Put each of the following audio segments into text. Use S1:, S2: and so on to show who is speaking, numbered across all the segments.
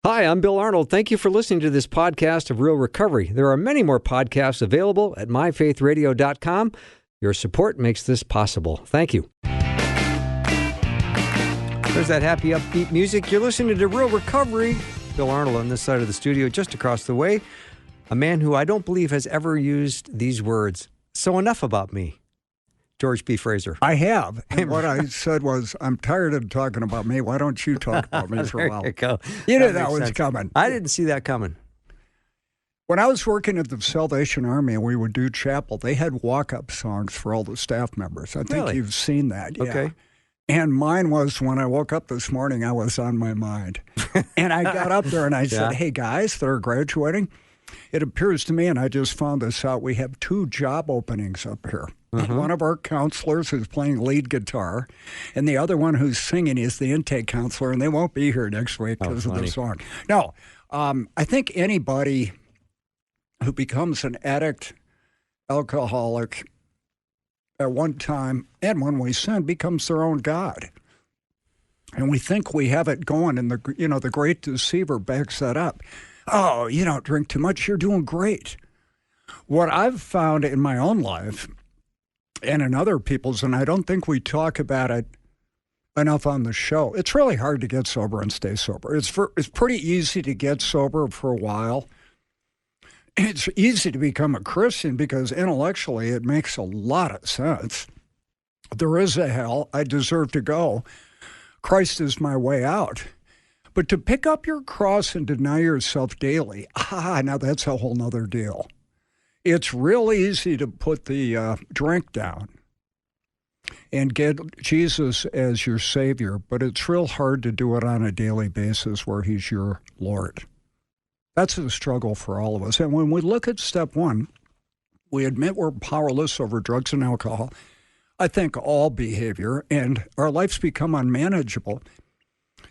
S1: Hi, I'm Bill Arnold. Thank you for listening to this podcast of Real Recovery. There are many more podcasts available at myfaithradio.com. Your support makes this possible. Thank you. There's that happy, upbeat music. You're listening to Real Recovery. Bill Arnold on this side of the studio, just across the way. A man who I don't believe has ever used these words. So enough about me. George B. Fraser.
S2: I have. And what I said was, I'm tired of talking about me. Why don't you talk about me for a while?
S1: There you go.
S2: You knew that was coming.
S1: I didn't see that coming.
S2: When I was working at the Salvation Army and we would do chapel, they had walk-up songs for all the staff members. I think you've seen that. Yeah.
S1: Okay.
S2: And mine was, when I woke up this morning, I was on my mind. And I got up there and I said, hey, guys that are graduating, it appears to me, and I just found this out, we have 2 job openings up here. One of our counselors is playing lead guitar, and the other one who's singing is the intake counselor, and they won't be here next week because of the song. No, I think anybody who becomes an addict, alcoholic, at one time, and when we sin, becomes their own God. And we think we have it going, and the great deceiver backs that up. Oh, you don't drink too much, you're doing great. What I've found in my own life and in other people's, and I don't think we talk about it enough on the show, it's really hard to get sober and stay sober. It's pretty easy to get sober for a while. It's easy to become a Christian because intellectually it makes a lot of sense. There is a hell. I deserve to go. Christ is my way out. But to pick up your cross and deny yourself daily, now that's a whole nother deal. It's real easy to put the drink down and get Jesus as your Savior, but it's real hard to do it on a daily basis where He's your Lord. That's a struggle for all of us. And when we look at step 1, we admit we're powerless over drugs and alcohol. I think all behavior, and our lives become unmanageable.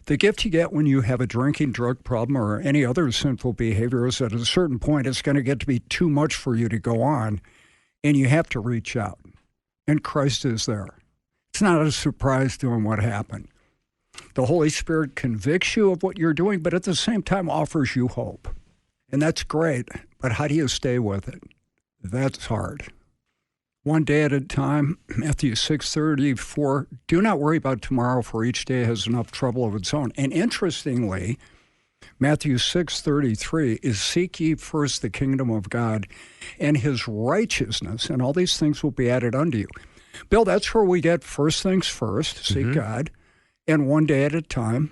S2: The gift you get when you have a drinking drug problem or any other sinful behavior is at a certain point it's going to get to be too much for you to go on, and you have to reach out. And Christ is there. It's not a surprise to Him what happened. The Holy Spirit convicts you of what you're doing, but at the same time offers you hope. And that's great, but how do you stay with it? That's hard. One day at a time, Matthew 6:34, do not worry about tomorrow, for each day has enough trouble of its own. And interestingly, Matthew 6:33 is seek ye first the kingdom of God and His righteousness, and all these things will be added unto you. Bill, that's where we get first things first, seek God, and one day at a time,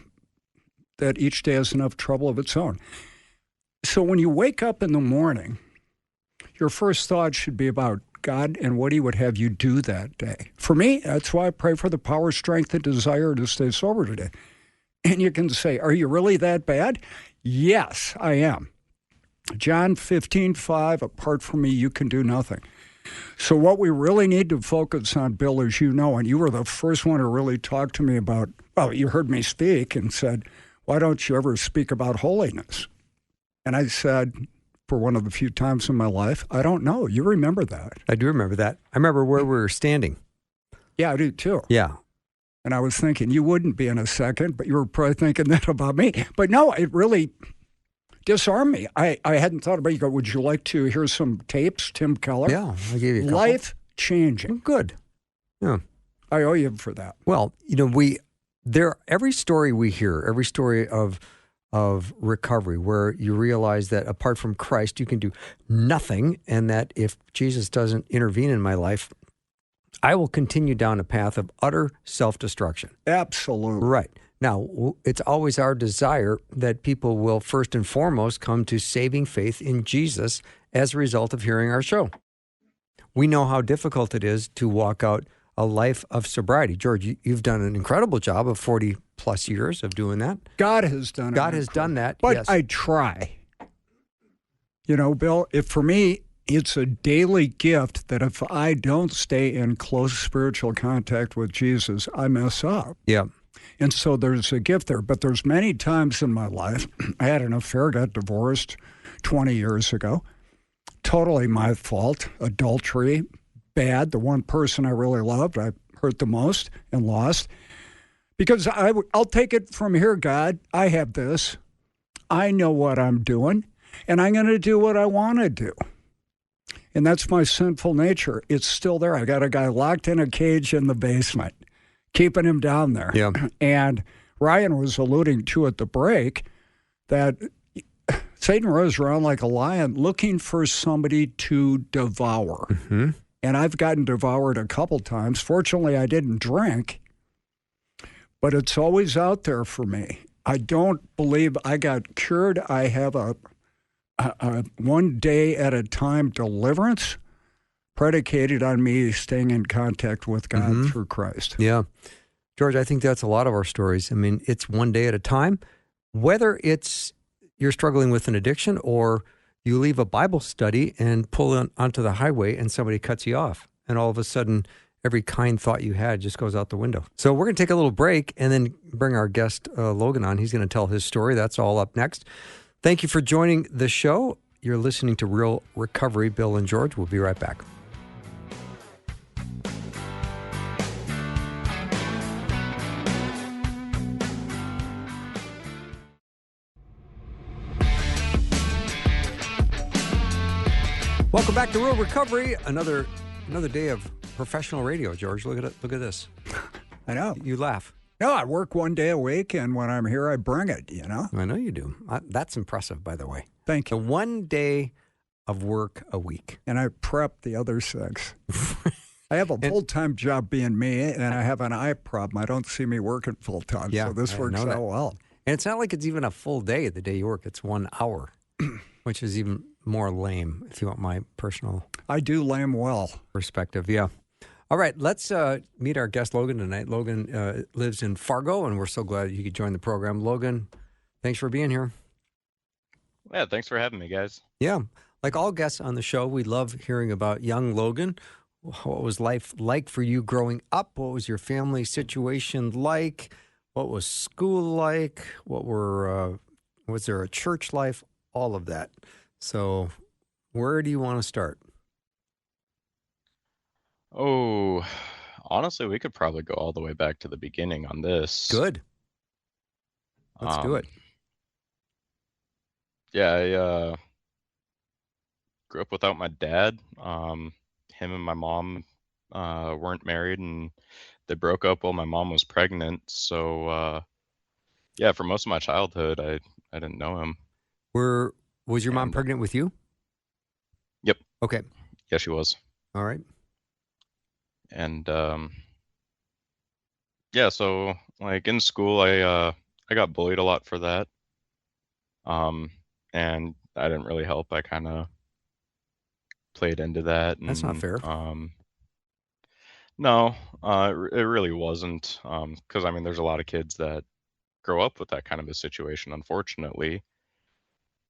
S2: that each day has enough trouble of its own. So when you wake up in the morning, your first thought should be about God and what He would have you do that day. For me, that's why I pray for the power, strength, and desire to stay sober today. And you can say, are you really that bad? Yes, I am. John 15:5, apart from me, you can do nothing. So what we really need to focus on, Bill, as you know, and you were the first one to really talk to me about, well, you heard me speak and said, why don't you ever speak about holiness? And I said, for one of the few times in my life, I don't know. You remember that.
S1: I do remember that. I remember where we were standing.
S2: Yeah, I do too.
S1: Yeah.
S2: And I was thinking, you wouldn't be in a second, but you were probably thinking that about me. But no, it really disarmed me. I hadn't thought about it. You go, would you like to hear some tapes, Tim Keller?
S1: Yeah, I gave you a couple.
S2: Life-changing.
S1: Good. Yeah.
S2: I owe you for that.
S1: Well, every story we hear, every story of recovery where you realize that apart from Christ, you can do nothing, and that if Jesus doesn't intervene in my life, I will continue down a path of utter self-destruction.
S2: Absolutely.
S1: Right. Now, it's always our desire that people will first and foremost come to saving faith in Jesus as a result of hearing our show. We know how difficult it is to walk out a life of sobriety. George, you've done an incredible job of 40-plus years of doing that.
S2: God has done it.
S1: God has done that,
S2: but
S1: yes.
S2: I try. You know, Bill, for me, it's a daily gift that if I don't stay in close spiritual contact with Jesus, I mess up.
S1: Yeah.
S2: And so there's a gift there. But there's many times in my life, I had an affair, got divorced 20 years ago. Totally my fault. Adultery, bad. The one person I really loved, I hurt the most and lost. Because I'll take it from here, God. I have this. I know what I'm doing, and I'm going to do what I want to do. And that's my sinful nature. It's still there. I got a guy locked in a cage in the basement, keeping him down there.
S1: Yeah.
S2: And Ryan was alluding to at the break that Satan roams around like a lion looking for somebody to devour.
S1: Mm-hmm.
S2: And I've gotten devoured a couple times. Fortunately, I didn't drink, but it's always out there for me. I don't believe I got cured. I have a one day at a time deliverance predicated on me staying in contact with God through Christ.
S1: Yeah. George, I think that's a lot of our stories. I mean, it's one day at a time. Whether it's you're struggling with an addiction or you leave a Bible study and pull onto the highway and somebody cuts you off. And all of a sudden, every kind thought you had just goes out the window. So we're going to take a little break and then bring our guest, Logan, on. He's going to tell his story. That's all up next. Thank you for joining the show. You're listening to Real Recovery. Bill and George. We'll be right back. Welcome back to Real Recovery. Another day of professional radio, George. Look at this.
S2: I know.
S1: You laugh.
S2: No, I work one day a week, and when I'm here, I bring it,
S1: I know you do. That's impressive, by the way.
S2: Thank you.
S1: The one day of work a week.
S2: And I prep the other 6. I have a full-time job being me, and I have an eye problem. I don't see me working full-time, so this works out well.
S1: And it's not like it's even a full day the day you work. It's 1 hour, which is even more lame, if you want my personal...
S2: I do lame well.
S1: Perspective, yeah. All right, let's meet our guest, Logan, tonight. Logan lives in Fargo, and we're so glad you could join the program. Logan, thanks for being here.
S3: Yeah, thanks for having me, guys.
S1: Yeah. Like all guests on the show, we love hearing about young Logan. What was life like for you growing up? What was your family situation like? What was school like? Was there a church life? All of that. So where do you want to start?
S3: Oh, honestly, we could probably go all the way back to the beginning on this.
S1: Good. Let's do it.
S3: Yeah, I grew up without my dad. Him and my mom weren't married, and they broke up while my mom was pregnant. So, yeah, for most of my childhood, I didn't know him.
S1: Was your mom pregnant with you?
S3: Yep.
S1: Okay.
S3: Yeah, she was.
S1: All right.
S3: And yeah, so like in school, I got bullied a lot for that. And I didn't really help. I kind of played into that. And,
S1: that's not fair.
S3: No, it really wasn't. Because I mean, there's a lot of kids that grow up with that kind of a situation, unfortunately.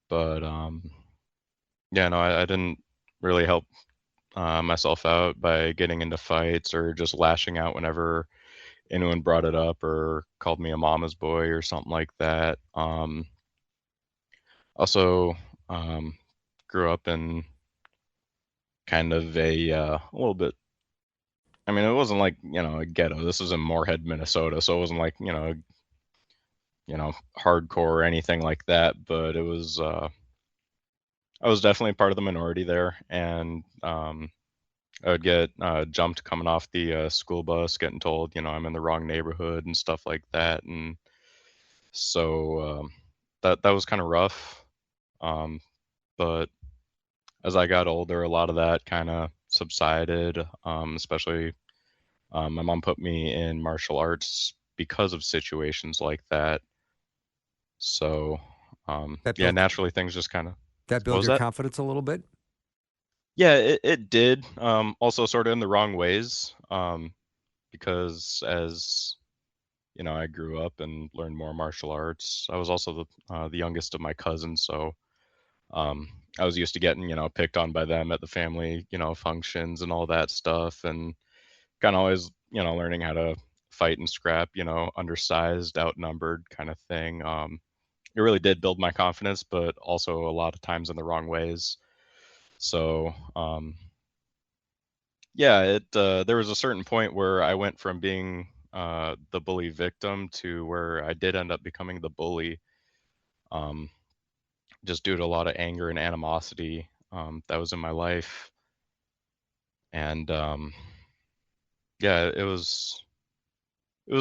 S3: But yeah, no, I didn't really help myself out by getting into fights or just lashing out whenever anyone brought it up or called me a mama's boy or something like that. Also, grew up in kind of a little bit. I mean, it wasn't like a ghetto. This was in Moorhead, Minnesota, so it wasn't like hardcore or anything like that. But it was. I was definitely part of the minority there, and I would get jumped coming off the school bus, getting told, I'm in the wrong neighborhood and stuff like that. And so that was kind of rough. But as I got older, a lot of that kind of subsided, especially my mom put me in martial arts because of situations like that. So, yeah, naturally things just kind of...
S1: That built your confidence a little bit?
S3: Yeah, it did. Also sort of in the wrong ways, because as I grew up and learned more martial arts. I was also the youngest of my cousins, so I was used to getting picked on by them at the family functions and all that stuff, and kind of always learning how to fight and scrap, undersized, outnumbered kind of thing. It really did build my confidence, but also a lot of times in the wrong ways. So, yeah, there was a certain point where I went from being the bully victim to where I did end up becoming the bully. just due to a lot of anger and animosity that was in my life. And yeah, it was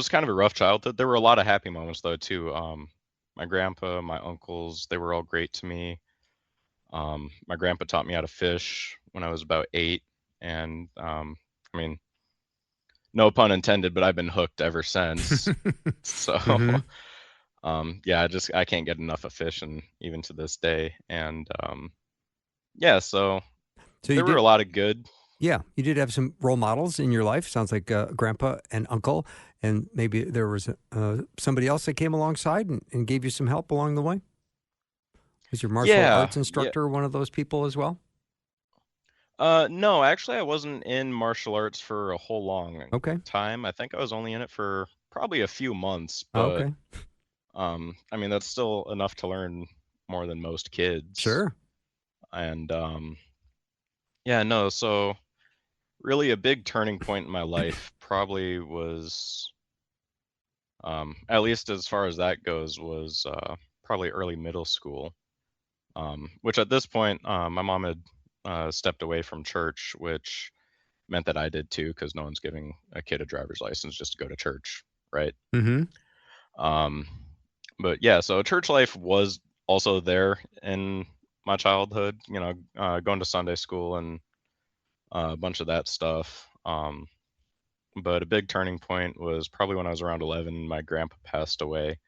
S3: kind of a rough childhood. There were a lot of happy moments though too. My grandpa, my uncles, they were all great to me. My grandpa taught me how to fish when I was about 8, and I mean, no pun intended, but I've been hooked ever since. So,
S1: Hmm.
S3: yeah, I can't get enough of fishing even to this day. And yeah, so
S1: So you
S3: there were
S1: did,
S3: a lot of good.
S1: yeah, you did have some role models in your life. Sounds like grandpa and uncle, and maybe there was somebody else that came alongside and gave you some help along the way. Was your martial
S3: Yeah,
S1: arts
S3: yeah.
S1: instructor one of those people as well?
S3: No, actually, I wasn't in martial arts for a whole long
S1: Okay.
S3: time. I think I was only in it for probably a few months, but
S1: Okay.
S3: I mean, that's still enough to learn more than most kids.
S1: Sure.
S3: And yeah, no, so really a big turning point in my life probably was, at least as far as that goes, was probably early middle school. Which at this point, my mom had stepped away from church, which meant that I did too, because no one's giving a kid a driver's license just to go to church, right?
S1: Mm-hmm.
S3: Um, but yeah, so church life was also there in my childhood, going to Sunday school and a bunch of that stuff. But a big turning point was probably when I was around 11. My grandpa passed away,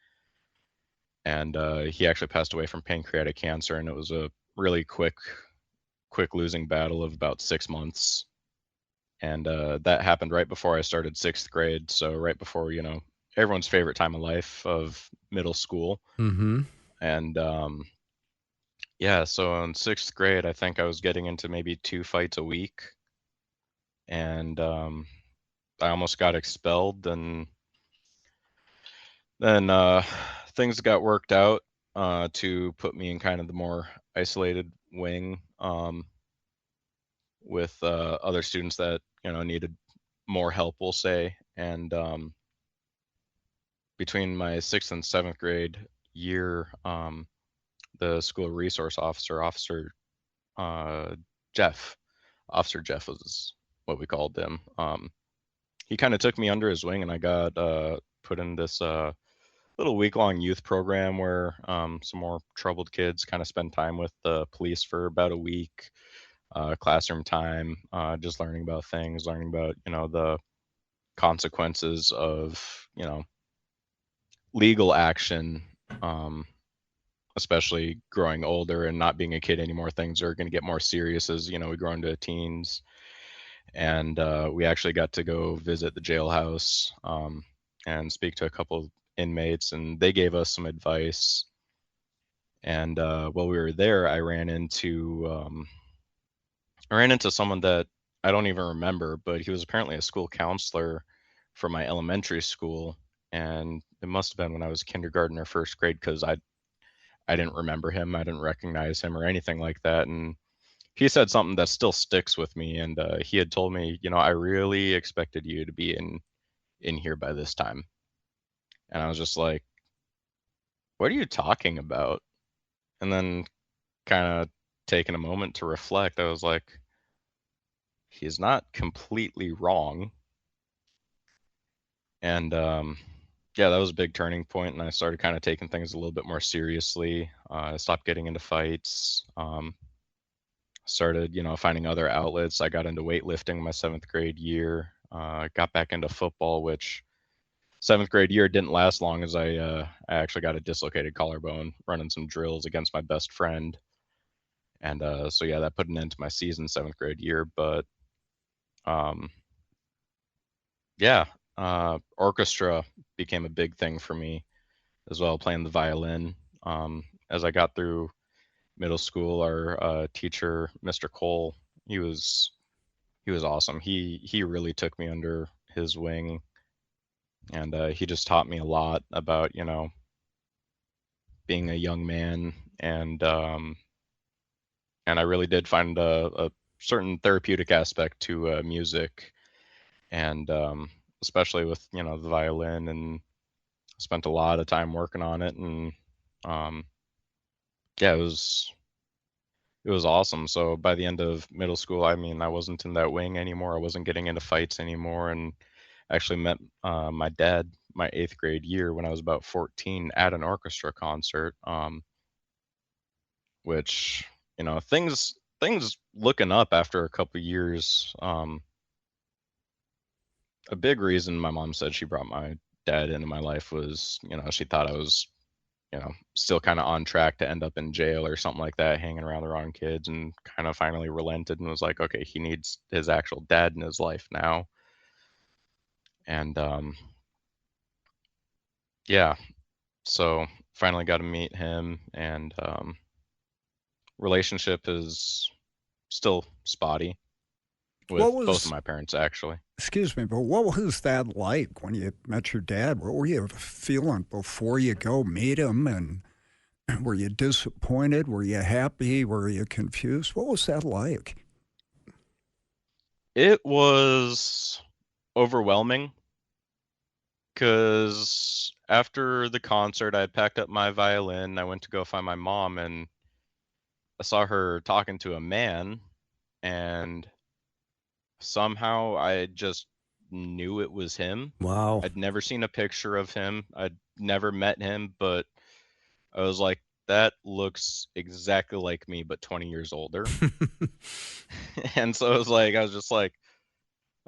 S3: and he actually passed away from pancreatic cancer, and it was a really quick losing battle of about 6 months. And that happened right before I started sixth grade, so right before everyone's favorite time of life of middle school.
S1: Mm-hmm.
S3: And yeah, so in sixth grade, I think I was getting into maybe 2 fights a week, and I almost got expelled. And then things got worked out to put me in kind of the more isolated wing, with other students that needed more help, we'll say. And between my sixth and seventh grade year, the school resource officer, uh, Jeff, Officer Jeff was what we called him. He kind of took me under his wing, and I got put in this little week-long youth program where some more troubled kids kind of spend time with the police for about a week. Classroom time, just learning about things, learning about the consequences of legal action, especially growing older and not being a kid anymore. Things are going to get more serious as we grow into teens. And we actually got to go visit the jailhouse, and speak to a couple of inmates, and they gave us some advice. And while we were there, I ran into someone that I don't even remember, but he was apparently a school counselor for my elementary school, and it must have been when I was kindergarten or first grade, because I didn't remember him, I didn't recognize him or anything like that. And he said something that still sticks with me, and he had told me, I really expected you to be in here by this time. And I was just like, what are you talking about? And then kind of taking a moment to reflect, I was like, he's not completely wrong. And yeah, that was a big turning point, and I started kind of taking things a little bit more seriously. I stopped getting into fights. Started, finding other outlets. I got into weightlifting my seventh grade year. Got back into football, which seventh grade year didn't last long, as I actually got a dislocated collarbone running some drills against my best friend. And so yeah, that put an end to my season seventh grade year. But um, yeah, orchestra became a big thing for me as well, playing the violin. As I got through middle school, our teacher, Mr. Cole, he was he was awesome. He really took me under his wing, and he just taught me a lot about being a young man. And I really did find a certain therapeutic aspect to music, and especially with the violin, and spent a lot of time working on it, and um, yeah, it was awesome. So by the end of middle school, I mean, I wasn't in that wing anymore. I wasn't getting into fights anymore, and actually met my dad my 8th grade year when I was about 14 at an orchestra concert. Which, things looking up after a couple years. A big reason my mom said she brought my dad into my life was, she thought I was, still kind of on track to end up in jail or something like that, hanging around the wrong kids, and kind of finally relented and was like, okay, he needs his actual dad in his life now. And yeah, so finally got to meet him, and relationship is still spotty
S2: What
S3: with both of
S2: was,
S3: my parents, actually.
S2: excuse me, but what was that like when you met your dad? What were you feeling before you go meet him? And were you disappointed? Were you happy? Were you confused? What was that like?
S3: It was overwhelming because after the concert, I had packed up my violin. I went to go find my mom, and I saw her talking to a man, and somehow I just knew it was him.
S1: Wow.
S3: I'd never seen a picture of him. I'd never met him, but I was like, that looks exactly like me, but 20 years older. And so I was just like,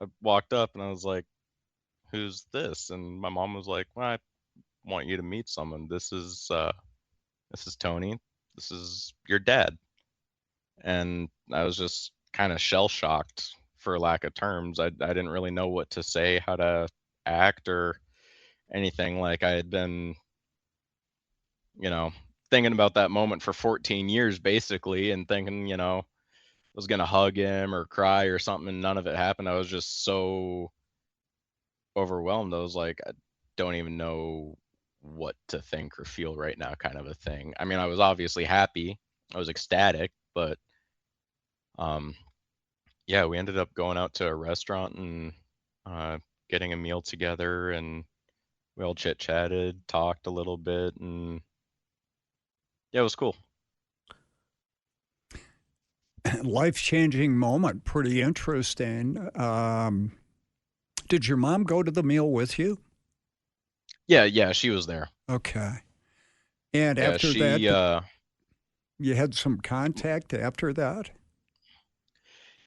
S3: I walked up and I was like, who's this? And my mom was like, well, I want you to meet someone. This is Tony. This is your dad. And I was just kind of shell shocked, for lack of terms. I didn't really know what to say, how to act or anything. Like, I had been, you know, thinking about that moment for 14 years basically, and thinking, I was gonna hug him or cry or something, and none of it happened. I was just so overwhelmed. I was like, I don't even know what to think or feel right now, kind of a thing. I mean, I was obviously happy. I was ecstatic, but um yeah, we ended up going out to a restaurant and uh getting a meal together, and we all chit-chatted, talked a little bit, and yeah, it was cool.
S2: Life-changing moment. Pretty interesting. Did your mom go to the meal with you?
S3: Yeah, she was there.
S2: Okay. And
S3: Yeah,
S2: after that,
S3: she
S2: you had some contact after that?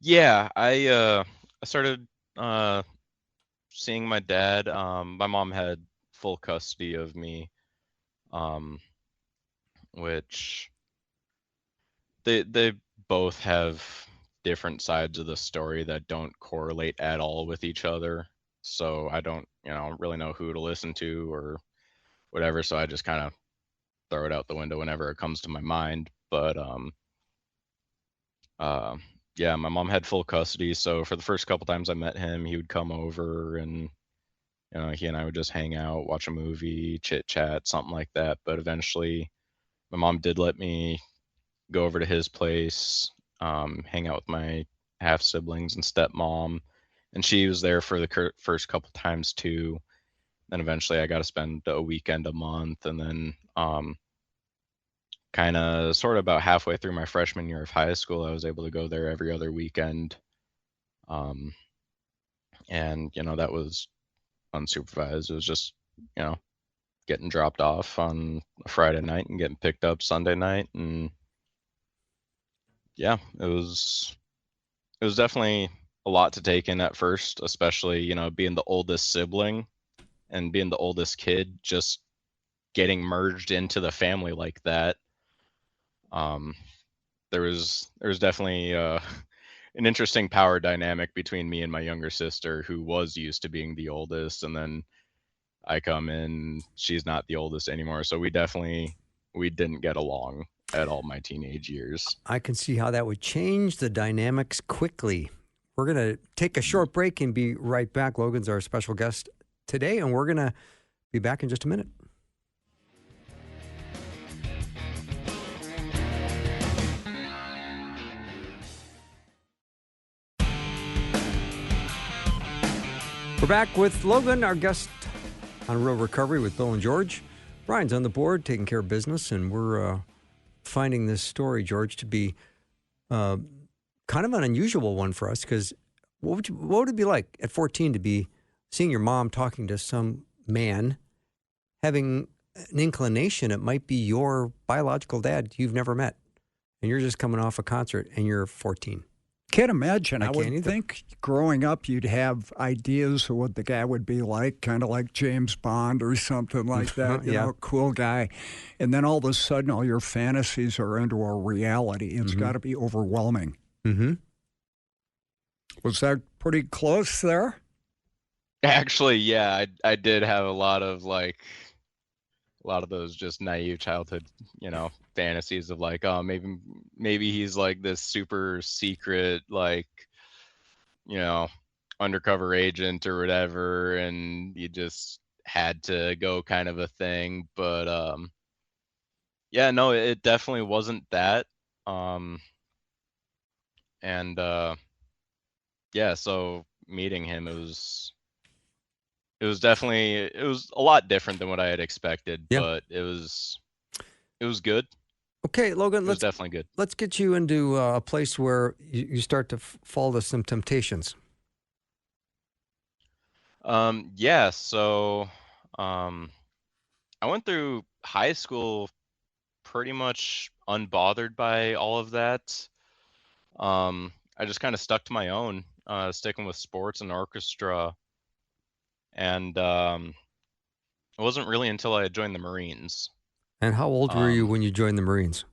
S3: yeah, I started uh seeing my dad. My mom had full custody of me, um, which they both have different sides of the story that don't correlate at all with each other. So I don't, really know who to listen to or whatever. So I just kind of throw it out the window whenever it comes to my mind. But uh, yeah, my mom had full custody. So for the first couple times I met him, he would come over, and he and I would just hang out, watch a movie, chit chat, something like that. But eventually, my mom did let me go over to his place, hang out with my half siblings and stepmom, and she was there for the first couple times too. Then eventually, I got to spend a weekend a month, and then kind of sort of about halfway through my freshman year of high school, I was able to go there every other weekend, um, and that was unsupervised. It was just getting dropped off on a Friday night and getting picked up Sunday night, and yeah, it was definitely a lot to take in at first, especially, being the oldest sibling and being the oldest kid, just getting merged into the family like that. Um, there was definitely an interesting power dynamic between me and my younger sister, who was used to being the oldest, and then I come in, she's not the oldest anymore. So we didn't get along at all my teenage years.
S1: I can see how that would change the dynamics quickly. We're going to take a short break and be right back. Logan's our special guest today, and we're going to be back in just a minute. We're back with Logan, our guest on Real Recovery with Bill and George. Brian's on the board taking care of business, and we're finding this story, George, to be kind of an unusual one for us, because what would it be like at 14 to be seeing your mom talking to some man, having an inclination it might be your biological dad you've never met, and you're just coming off a concert and you're 14.
S2: Can't imagine.
S1: I
S2: I would
S1: can't either.
S2: think growing up you'd have ideas of what the guy would be like, kind of like James Bond or something like that, you
S1: Yeah.
S2: know, cool guy. And then all of a sudden all your fantasies are into a reality. It's got to be overwhelming.
S1: Mm-hmm.
S2: Was that pretty close there?
S3: Actually, yeah, I did have a lot of those just naive childhood, fantasies of like, oh, maybe he's like this super secret, like, undercover agent or whatever, and you just had to go kind of a thing. But yeah, no, it definitely wasn't that. And yeah, so meeting him, it was a lot different than what I had expected,
S1: Yeah.
S3: but it was good.
S1: Okay, Logan,
S3: It was definitely good.
S1: let's get you into a place where you start to fall to some temptations.
S3: Yeah, so I went through high school pretty much unbothered by all of that. I just kind of stuck to my own, sticking with sports and orchestra. And it wasn't really until I joined the Marines.
S1: And how old were you when you joined the Marines?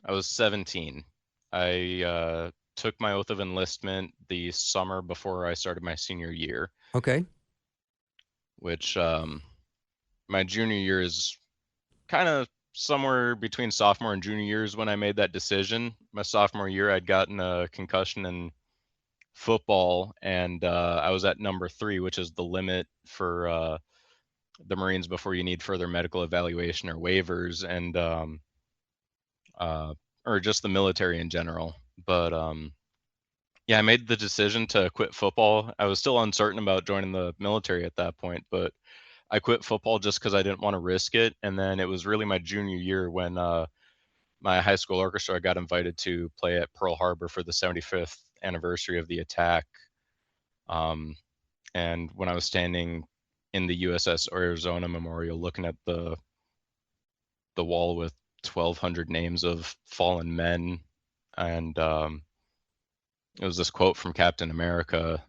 S3: I was 17. I took my oath of enlistment the summer before I started my senior year.
S1: Okay.
S3: Which my junior year is kind of somewhere between sophomore and junior years when I made that decision. My sophomore year, I'd gotten a concussion in football, and I was at number 3, which is the limit for the Marines before you need further medical evaluation or waivers, and or just the military in general. But yeah, I made the decision to quit football. I was still uncertain about joining the military at that point, but I quit football just because I didn't want to risk it. And then it was really my junior year when my high school orchestra got invited to play at Pearl Harbor for the 75th anniversary of the attack. And when I was standing in the USS Arizona Memorial looking at the wall with 1,200 names of fallen men, and it was this quote from Captain America,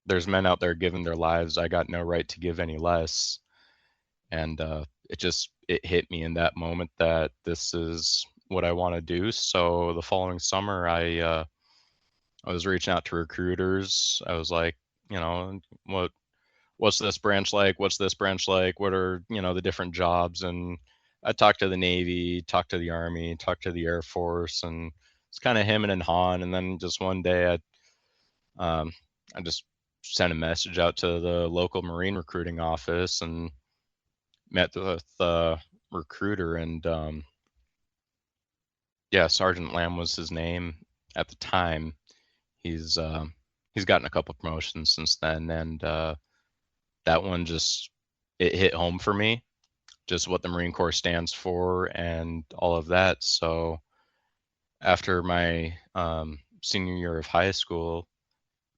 S3: there's men out there giving their lives, I got no right to give any less. And it hit me in that moment that this is what I want to do. So the following summer, I was reaching out to recruiters. I was like, what's this branch like? What's this branch like? What are, the different jobs? And I talked to the Navy, talked to the Army, talked to the Air Force, and it's kind of hemming and hawing. And then just one day I just sent a message out to the local Marine recruiting office and met with the recruiter, and yeah, Sergeant Lamb was his name at the time. He's gotten a couple promotions since then, and that one just it hit home for me, just what the Marine Corps stands for and all of that. So after my senior year of high school,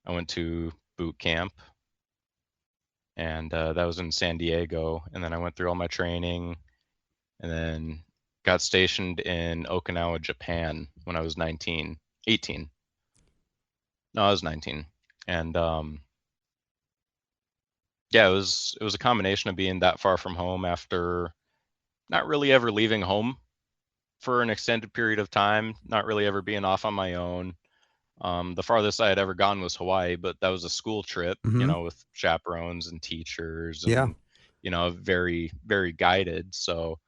S3: I went to boot camp, and that was in San Diego. And then I went through all my training, and then got stationed in Okinawa, Japan when I was 18. No, I was 19. And yeah, it was a combination of being that far from home after not really ever leaving home for an extended period of time, not really ever being off on my own. The farthest I had ever gone was Hawaii, but that was a school trip, with chaperones and teachers and, very, very guided. So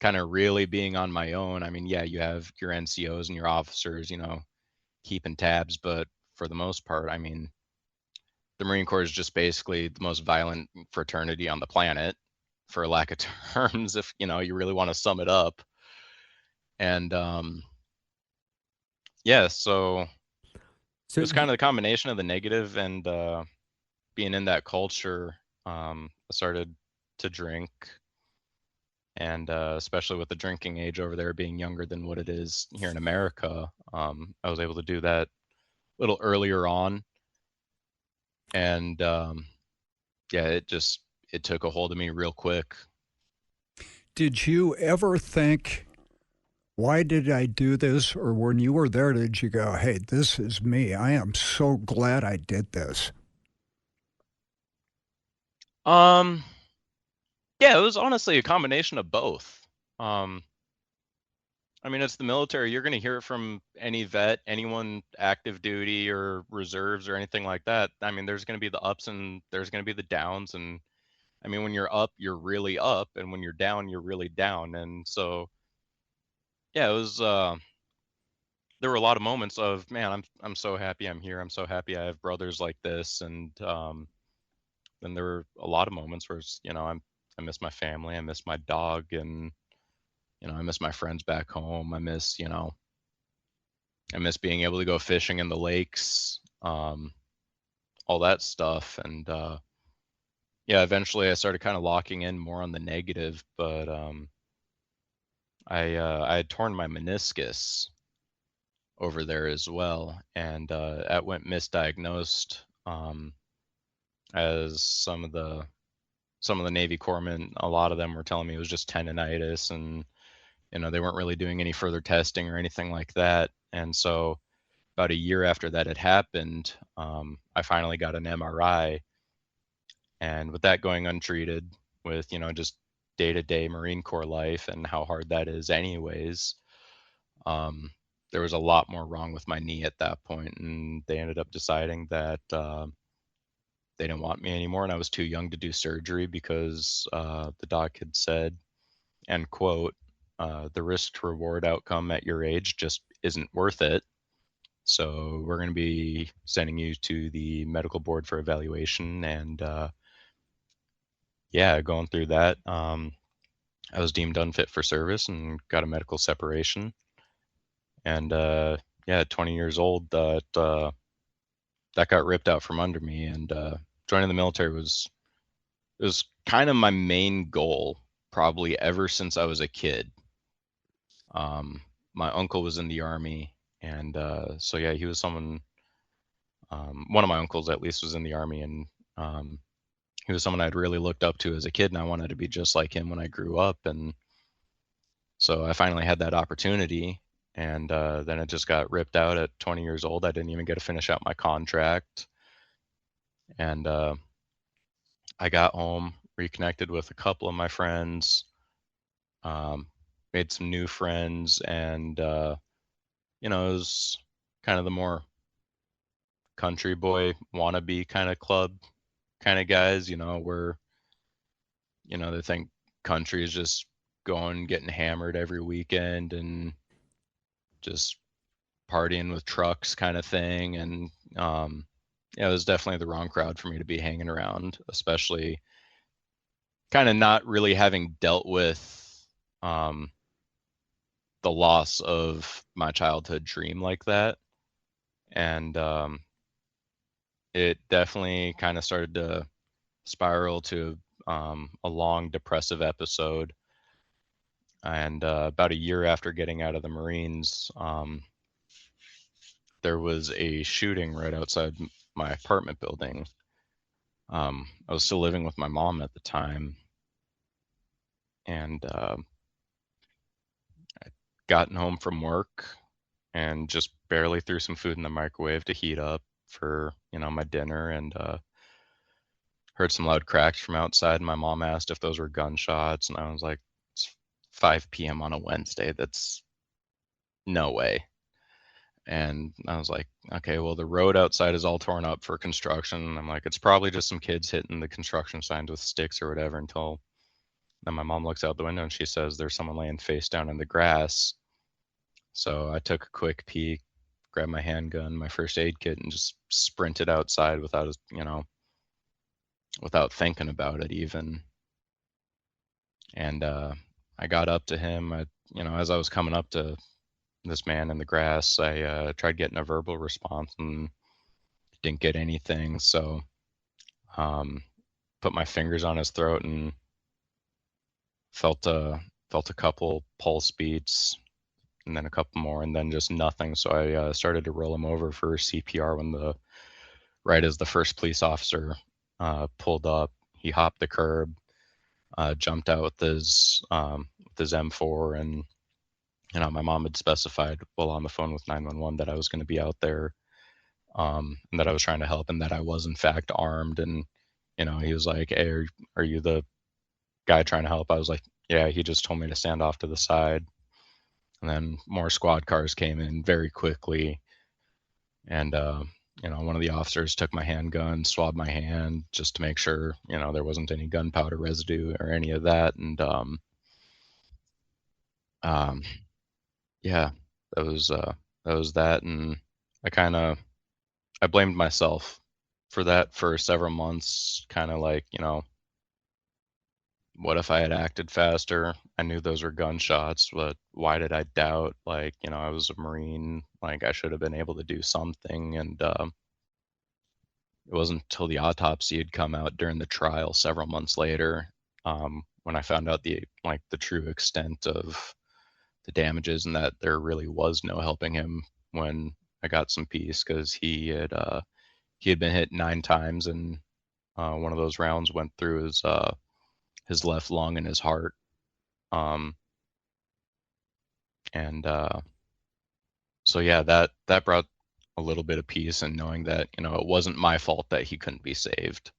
S3: kind of really being on my own. I mean, yeah, you have your NCOs and your officers, keeping tabs, but for the most part, I mean, the Marine Corps is just basically the most violent fraternity on the planet, for lack of terms, if, you really want to sum it up. And yeah, so it was kind of the combination of the negative and being in that culture. I started to drink, And especially with the drinking age over there being younger than what it is here in America, I was able to do that a little earlier on. And yeah, it took a hold of me real quick.
S2: Did you ever think, why did I do this? Or when you were there, did you go, hey, this is me. I am so glad I did this?
S3: Um, yeah, it was honestly a combination of both. Um, I mean, it's the military. You're going to hear it from any vet, anyone active duty or reserves or anything like that. I mean, there's going to be the ups and there's going to be the downs. And I mean, when you're up, you're really up. And when you're down, you're really down. And so, yeah, it was, there were a lot of moments of, man, I'm so happy I'm here. I'm so happy I have brothers like this. And then there were a lot of moments where it's, I miss my family. I miss my dog. And, I miss my friends back home. I miss being able to go fishing in the lakes, all that stuff. And yeah, eventually I started kind of locking in more on the negative, but I had torn my meniscus over there as well, and that went misdiagnosed, as some of the Navy corpsmen, a lot of them were telling me it was just tendonitis, and they weren't really doing any further testing or anything like that. And so about a year after that had happened, I finally got an MRI. And with that going untreated, with, just day to day Marine Corps life and how hard that is, anyways, um, there was a lot more wrong with my knee at that point. And they ended up deciding that they didn't want me anymore. And I was too young to do surgery because the doc had said, end quote, the risk to reward outcome at your age just isn't worth it. So we're going to be sending you to the medical board for evaluation. And yeah, going through that, I was deemed unfit for service and got a medical separation. And yeah, at 20 years old, that got ripped out from under me. And joining the military was kind of my main goal, probably ever since I was a kid. My uncle was in the Army, and so yeah, he was someone. One of my uncles, at least, was in the Army, and he was someone I'd really looked up to as a kid, and I wanted to be just like him when I grew up. And so I finally had that opportunity, and then it just got ripped out at 20 years old. I didn't even get to finish out my contract, and I got home, reconnected with a couple of my friends, um, made some new friends, and it was kind of the more country boy wannabe kind of club kind of guys, where they think country is just going getting hammered every weekend and just partying with trucks kind of thing. And yeah, it was definitely the wrong crowd for me to be hanging around, especially kind of not really having dealt with the loss of my childhood dream like that. And it definitely kind of started to spiral to a long depressive episode. And about a year after getting out of the Marines, there was a shooting right outside my apartment building. I was still living with my mom at the time, and I'd gotten home from work and just barely threw some food in the microwave to heat up for my dinner, and heard some loud cracks from outside. My mom asked if those were gunshots, and I was like, it's 5 p.m. on a Wednesday. That's no way. And I was like, okay, well, the road outside is all torn up for construction. I'm like, it's probably just some kids hitting the construction signs with sticks or whatever. Until then my mom looks out the window and she says there's someone laying face down in the grass. So I took a quick peek, grabbed my handgun, my first aid kit, and just sprinted outside without thinking about it even. And I got up to him. As I was coming up to this man in the grass, I tried getting a verbal response and didn't get anything. So put my fingers on his throat and felt a couple pulse beats, and then a couple more, and then just nothing. So I started to roll him over for CPR when right as the first police officer pulled up. He hopped the curb, jumped out with his M4, and my mom had specified while on the phone with 911 that I was going to be out there, and that I was trying to help, and that I was in fact armed. And he was like, "Hey, are you the guy trying to help?" I was like, "Yeah." He just told me to stand off to the side, and then more squad cars came in very quickly, and one of the officers took my handgun, swabbed my hand just to make sure there wasn't any gunpowder residue or any of that, and um, yeah, that was that, and I kind of I blamed myself for that for several months, kind of like, what if I had acted faster? I knew those were gunshots, but why did I doubt? Like, I was a Marine, like I should have been able to do something. And it wasn't until the autopsy had come out during the trial several months later, when I found out the true extent of the damages, and that there really was no helping him, when I got some peace, because he had been hit 9 times, and one of those rounds went through his left lung and his heart. Um, and So yeah, that brought a little bit of peace, and knowing that it wasn't my fault that he couldn't be saved.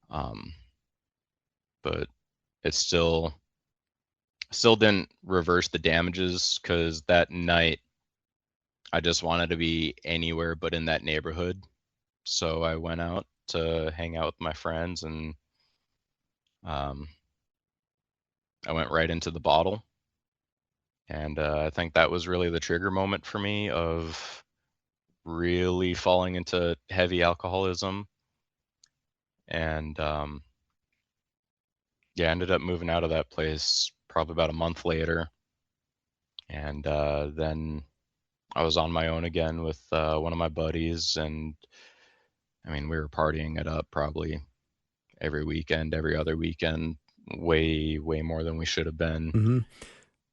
S3: Um, but it still didn't reverse the damages, because that night I just wanted to be anywhere but in that neighborhood. So I went out to hang out with my friends, and um, I went right into the bottle. And I think that was really the trigger moment for me of really falling into heavy alcoholism. And yeah, I ended up moving out of that place probably about a month later. And then I was on my own again with one of my buddies. And I mean, we were partying it up probably every weekend, every other weekend, way, way more than we should have been.
S1: Mm-hmm.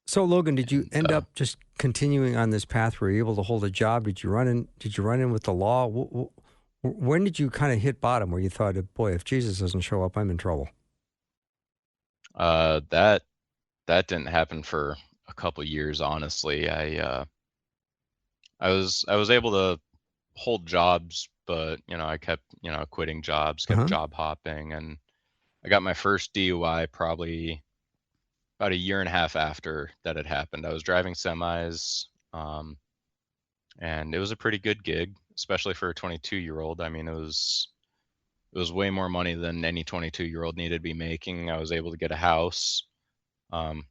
S1: So, Logan, did you
S3: And
S1: end up just continuing on this path? Were you able to hold a job? Did you run in with the law? When did you kind of hit bottom where you thought, boy, if Jesus doesn't show up, I'm in trouble?
S3: that didn't happen for a couple years, honestly. I was able to hold jobs, but I kept quitting jobs, kept
S1: Uh-huh.
S3: job hopping, and I got my first DUI probably about a year and a half after that had happened. I was driving semis, and it was a pretty good gig, especially for a 22-year-old. I mean, it was way more money than any 22-year-old needed to be making. I was able to get a house. Um,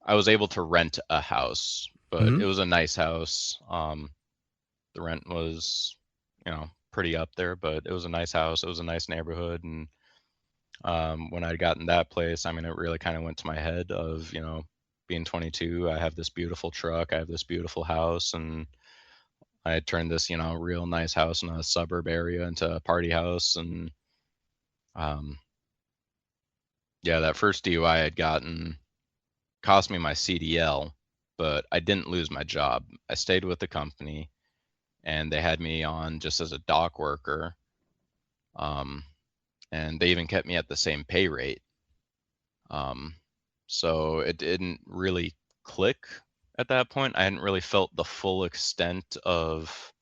S3: I was able to rent a house, but
S1: Mm-hmm.
S3: it was a nice house. The rent was, pretty up there, but it was a nice house. It was a nice neighborhood, and when I'd gotten that place, I mean, it really kind of went to my head of, being 22, I have this beautiful truck, I have this beautiful house, and I had turned this, real nice house in a suburb area into a party house. And um, yeah, that first DUI I had gotten cost me my CDL, but I didn't lose my job. I stayed with the company, and they had me on just as a dock worker. Um, and they even kept me at the same pay rate. Um, so it didn't really click at that point. I hadn't really felt the full extent of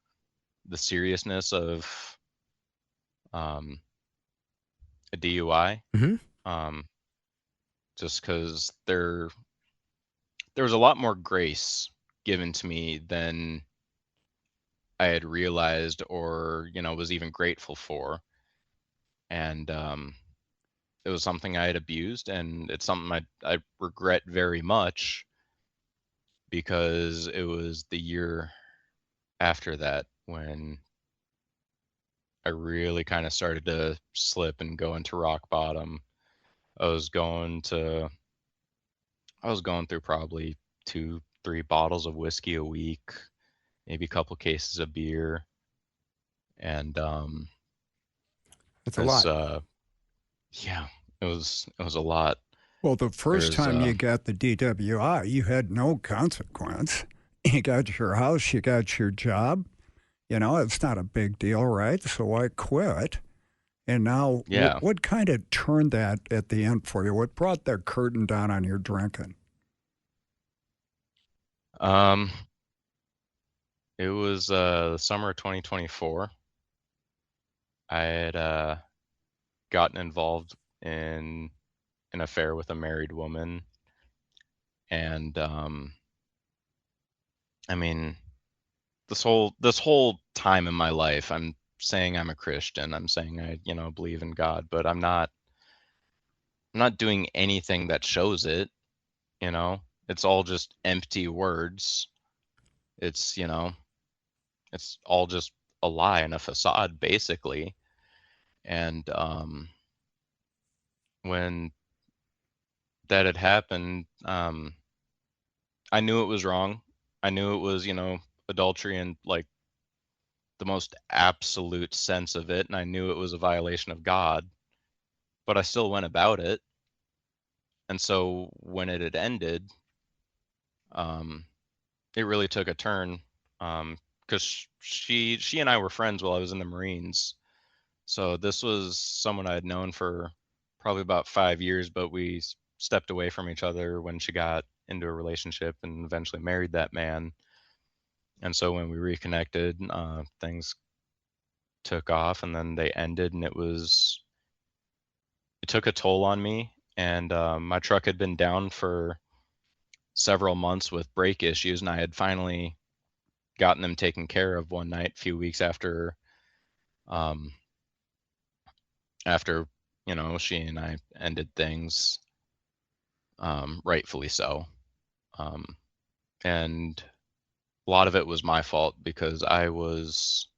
S3: the seriousness of um, a DUI,
S1: Mm-hmm.
S3: um, just because there was a lot more grace given to me than I had realized, or was even grateful for. And it was something I had abused, and it's something I regret very much, because it was the year after that when I really kind of started to slip and go into rock bottom. I was going to I was going through probably 2, 3 bottles of whiskey a week, maybe a couple cases of beer, and
S1: That's a
S3: as
S1: lot.
S3: yeah, it was a lot.
S2: Well, the first
S3: There's
S2: time you got the DWI, you had no consequence. You got your house, you got your job. It's not a big deal, right? So I quit. And now,
S3: yeah.
S2: what kind of turned that at the end for you? What brought the curtain down on your drinking?
S3: Um, it was the summer of 2024. I had gotten involved in an affair with a married woman, and I mean, this whole time in my life, I'm saying I'm a Christian. I'm saying I, believe in God, but I'm not doing anything that shows it, you know. It's all just empty words. It's, it's all just a lie and a facade basically. And when that had happened, I knew it was wrong. I knew it was, adultery in like the most absolute sense of it, and I knew it was a violation of God, but I still went about it. And so when it had ended, um, it really took a turn, because she and I were friends while I was in the Marines. So this was someone I had known for probably about 5 years, but we stepped away from each other when she got into a relationship and eventually married that man. And so when we reconnected, things took off, and then they ended, and it took a toll on me. And my truck had been down for several months with brake issues, and I had finally gotten them taken care of one night, a few weeks um, after she and I ended things, rightfully so. Um, and a lot of it was my fault because I was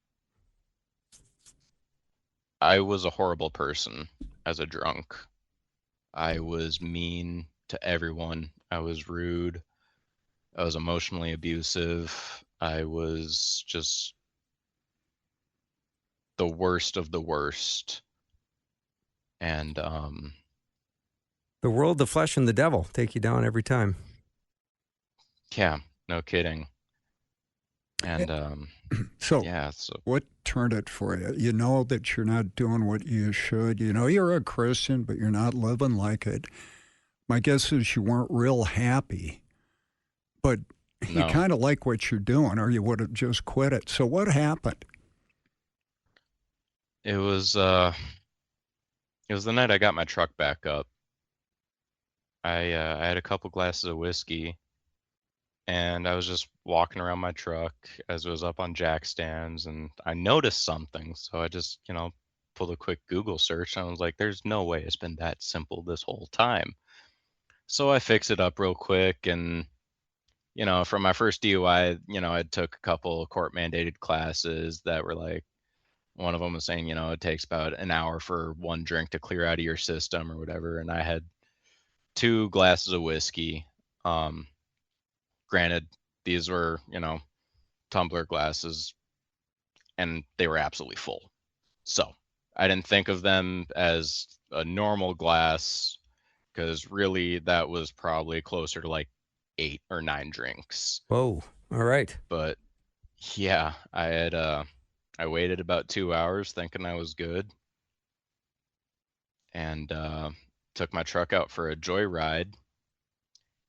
S3: a horrible person as a drunk. I was mean to everyone. I was rude. I was emotionally abusive. I was just the worst of the worst. And
S1: The world, the flesh, and the devil take you down every time.
S3: yeah, no kidding. And
S2: So,
S3: yeah, so
S2: what turned it for you? You know that you're not doing what you should. You know you're a Christian, but you're not living like it. My guess is you weren't real happy, but you
S3: no,
S2: kind of like what you're doing, or you would have just quit it. So, what happened?
S3: it was uh it was the night I got my truck back up. I had a couple glasses of whiskey, and I was just walking around my truck as it was up on jack stands, and I noticed something. So I just, pulled a quick Google search, and I was like, there's no way it's been that simple this whole time. So I fixed it up real quick, and from my first DUI, I took a couple court mandated classes that were like, one of them was saying, it takes about an hour for one drink to clear out of your system or whatever. And I had two glasses of whiskey. Um, Granted, these were, tumbler glasses, and they were absolutely full. So I didn't think of them as a normal glass, because really that was probably closer to like 8 or 9 drinks.
S1: Whoa. All right.
S3: But yeah, I waited about 2 hours thinking I was good, and took my truck out for a joyride,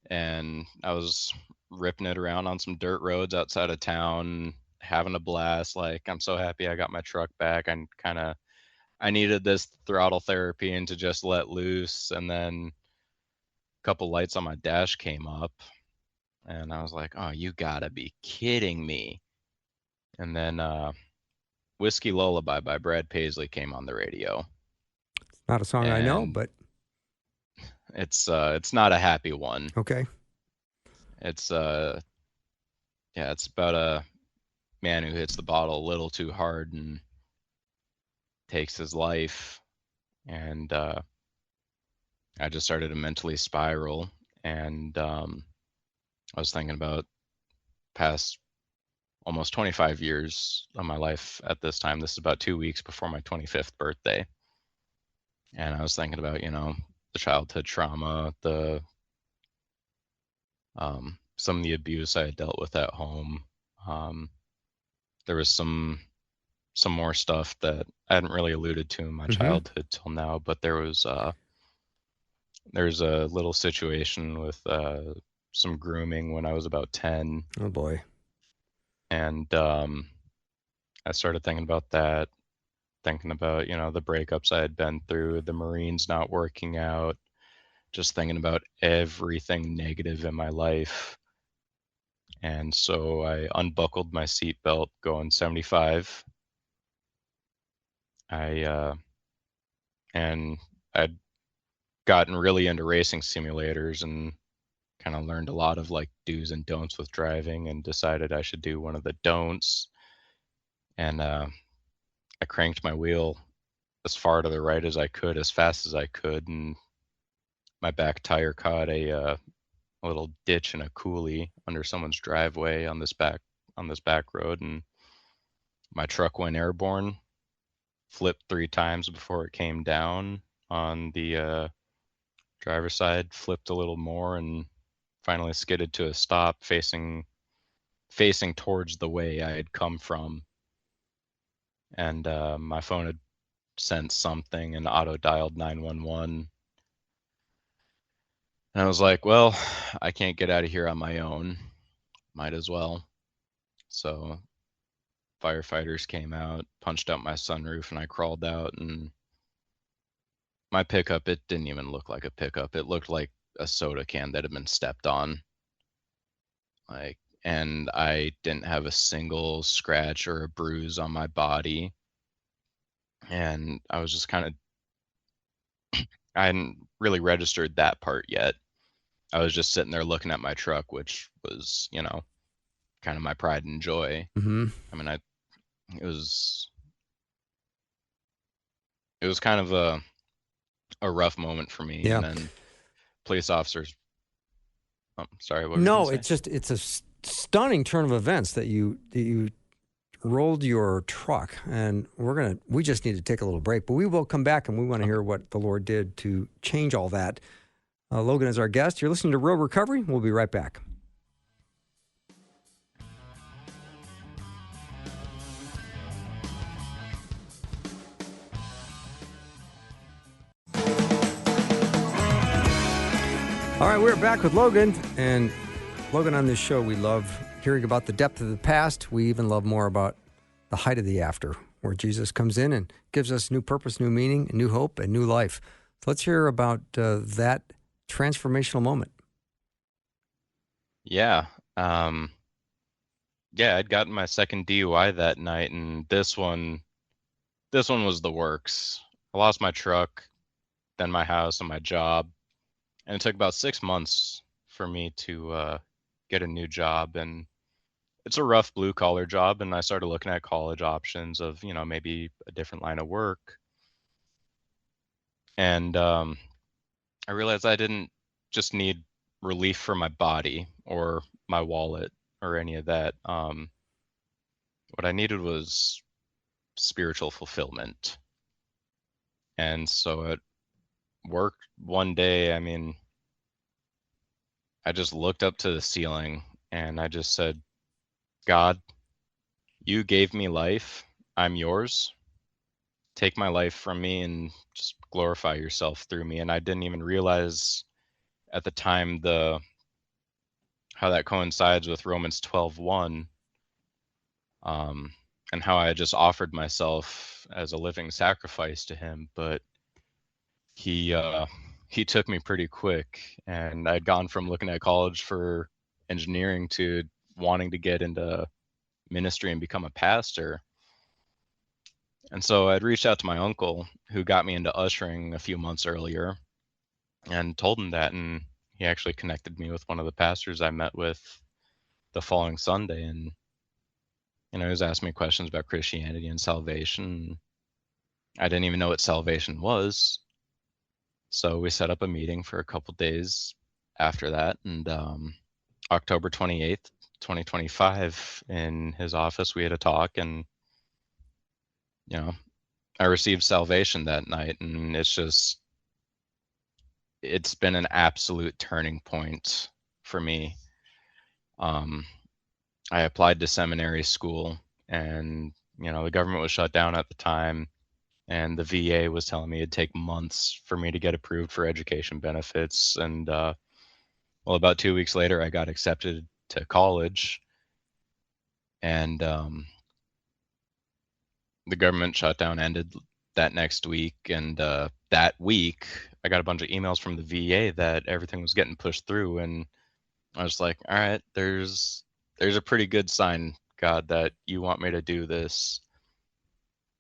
S3: and I was ripping it around on some dirt roads outside of town, having a blast. Like, I'm so happy I got my truck back. I needed this throttle therapy and to just let loose. And then a couple lights on my dash came up, and I was like, oh, you gotta be kidding me. And then Whiskey Lullaby by Brad Paisley came on the radio.
S1: Not a song I know,
S3: And
S1: but
S3: it's not a happy one.
S1: okay.
S3: It's yeah, it's about a man who hits the bottle a little too hard and takes his life. And I just started to mentally spiral. And I was thinking about past almost 25 years of my life at this time. This is about 2 weeks before my 25th birthday. And I was thinking about, the childhood trauma, some of the abuse I had dealt with at home. Um, there was some more stuff that I hadn't really alluded to in my
S1: Mm-hmm.
S3: childhood till now, but there's a little situation with some grooming when I was about 10,
S1: Oh boy.
S3: and I started thinking about that, thinking about, the breakups I had been through, the Marines not working out, just thinking about everything negative in my life. And so I unbuckled my seatbelt going 75. I and I'd gotten really into racing simulators and kind of learned a lot of like do's and don'ts with driving, and decided I should do one of the don'ts. And I cranked my wheel as far to the right as I could, as fast as I could, and my back tire caught a little ditch in a coulee under someone's driveway on this back road, and my truck went airborne, flipped 3 times before it came down on the driver's side, flipped a little more, and finally skidded to a stop, facing towards the way I had come from. And my phone had sent something and auto dialed 911. And I was like, well, I can't get out of here on my own. Might as well. So firefighters came out, punched out my sunroof, and I crawled out. And my pickup, it didn't even look like a pickup. It looked like a soda can that had been stepped on. Like, and I didn't have a single scratch or a bruise on my body. And I was just kind of, I hadn't really registered that part yet. I was just sitting there looking at my truck, which was, kind of my pride and joy.
S1: Mm-hmm.
S3: I mean, it was it was kind of a rough moment for me.
S1: Yeah.
S3: And then police officers, sorry, what were you gonna
S1: No,
S3: say?
S1: it's a stunning turn of events that you rolled your truck, and we just need to take a little break, but we will come back and we want to hear what the Lord did to change all that. Logan is our guest. You're listening to Real Recovery. We'll be right back. All right, we're back with Logan. And Logan, on this show, we love hearing about the depth of the past. We even love more about the height of the after, where Jesus comes in and gives us new purpose, new meaning, new hope, and new life. So let's hear about that transformational moment.
S3: Yeah. Yeah, I'd gotten my second DUI that night, and this one was the works. I lost my truck, then my house and my job, and it took about 6 months for me to get a new job. And it's a rough blue collar job, and I started looking at college options of, maybe a different line of work. And I realized I didn't just need relief for my body or my wallet or any of that. What I needed was spiritual fulfillment. And so at work one day, I mean, I just looked up to the ceiling and I just said, God, you gave me life. I'm yours. Take my life from me and just glorify yourself through me. And I didn't even realize at the time how that coincides with Romans 12:1, and how I just offered myself as a living sacrifice to him. But he took me pretty quick, and I'd gone from looking at college for engineering to wanting to get into ministry and become a pastor. And so I'd reached out to my uncle, who got me into ushering a few months earlier, and told him that. And he actually connected me with one of the pastors I met with the following Sunday. And, he was asking me questions about Christianity and salvation. I didn't even know what salvation was. So we set up a meeting for a couple days after that. And October 28th, 2025, in his office, we had a talk. And, I received salvation that night, and it's been an absolute turning point for me. I applied to seminary school, and the government was shut down at the time, and the VA was telling me it'd take months for me to get approved for education benefits. And well, about 2 weeks later, I got accepted to college, and the government shutdown ended that next week. And that week, I got a bunch of emails from the VA that everything was getting pushed through, and I was like, all right, there's a pretty good sign, God, that you want me to do this.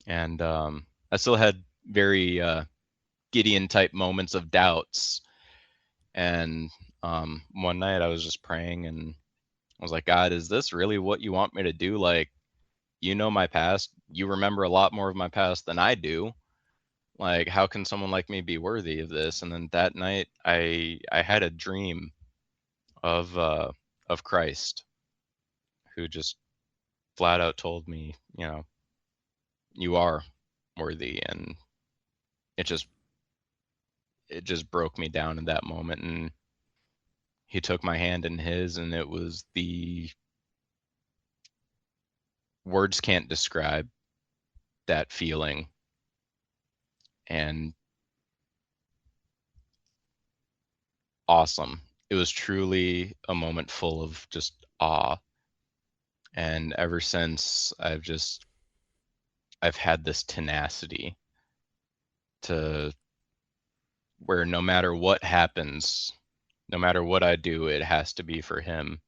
S3: And I still had very Gideon type moments of doubts. And one night I was just praying, and I was like, God, is this really what you want me to do? Like, you know my past. You remember a lot more of my past than I do. Like, how can someone like me be worthy of this? And then that night I had a dream of Christ, who just flat out told me, you are worthy. And it just broke me down in that moment. And he took my hand in his, and it was words can't describe that feeling. And awesome. It was truly a moment full of just awe. And ever since, I've had this tenacity to where no matter what happens, no matter what I do, it has to be for him.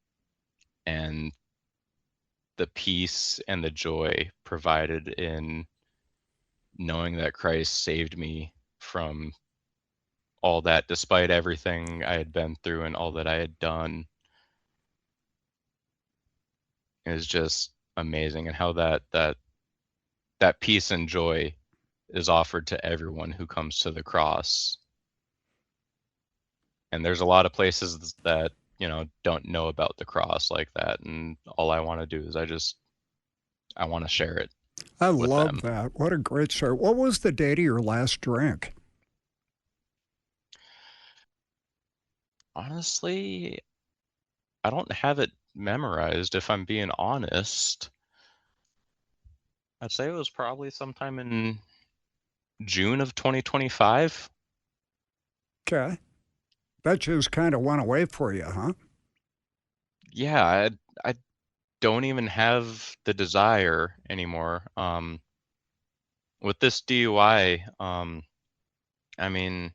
S3: And the peace and the joy provided in knowing that Christ saved me from all that, despite everything I had been through and all that I had done, is just amazing. And how that peace and joy is offered to everyone who comes to the cross. And there's a lot of places that don't know about the cross like that, and all I want to do is I want to share it.
S2: I
S3: with
S2: love
S3: them.
S2: that. What a great story. What was the date of your last drink?
S3: Honestly, I don't have it memorized, if I'm being honest. I'd say it was probably sometime in June of 2025.
S2: Okay. That just kind of went away for you, huh?
S3: Yeah, I don't even have the desire anymore. With this DUI, I mean,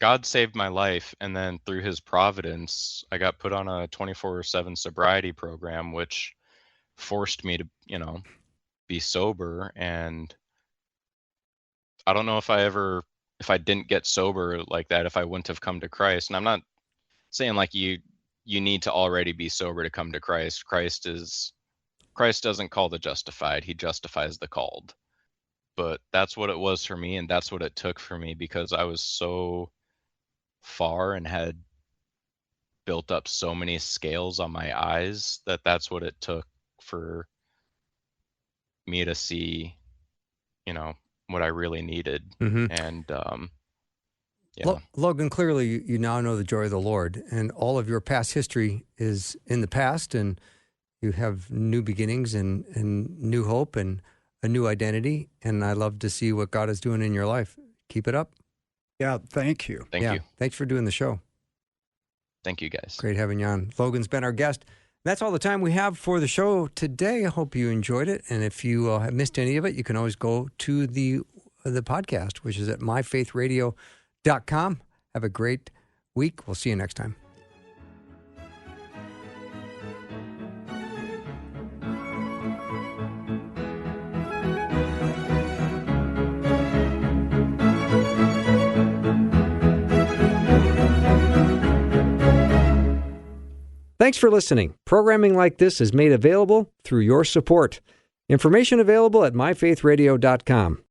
S3: God saved my life, and then through his providence, I got put on a 24/7 sobriety program, which forced me to, be sober. And I don't know if I didn't get sober like that, if I wouldn't have come to Christ. And I'm not saying like you need to already be sober to come to Christ. Christ doesn't call the justified, he justifies the called. But that's what it was for me, and that's what it took for me, because I was so far and had built up so many scales on my eyes that's what it took for me to see, what I really needed.
S1: Mm-hmm.
S3: And yeah.
S1: Logan, clearly you now know the joy of the Lord, and all of your past history is in the past, and you have new beginnings and new hope and a new identity. And I love to see what God is doing in your life. Keep it up.
S2: Yeah, thank you.
S3: Thank you.
S1: Thanks for doing the show.
S3: Thank you, guys.
S1: Great having you on. Logan's been our guest. That's all the time we have for the show today. I hope you enjoyed it. And if you have missed any of it, you can always go to the podcast, which is at myfaithradio.com. Have a great week. We'll see you next time. Thanks for listening. Programming like this is made available through your support. Information available at myfaithradio.com.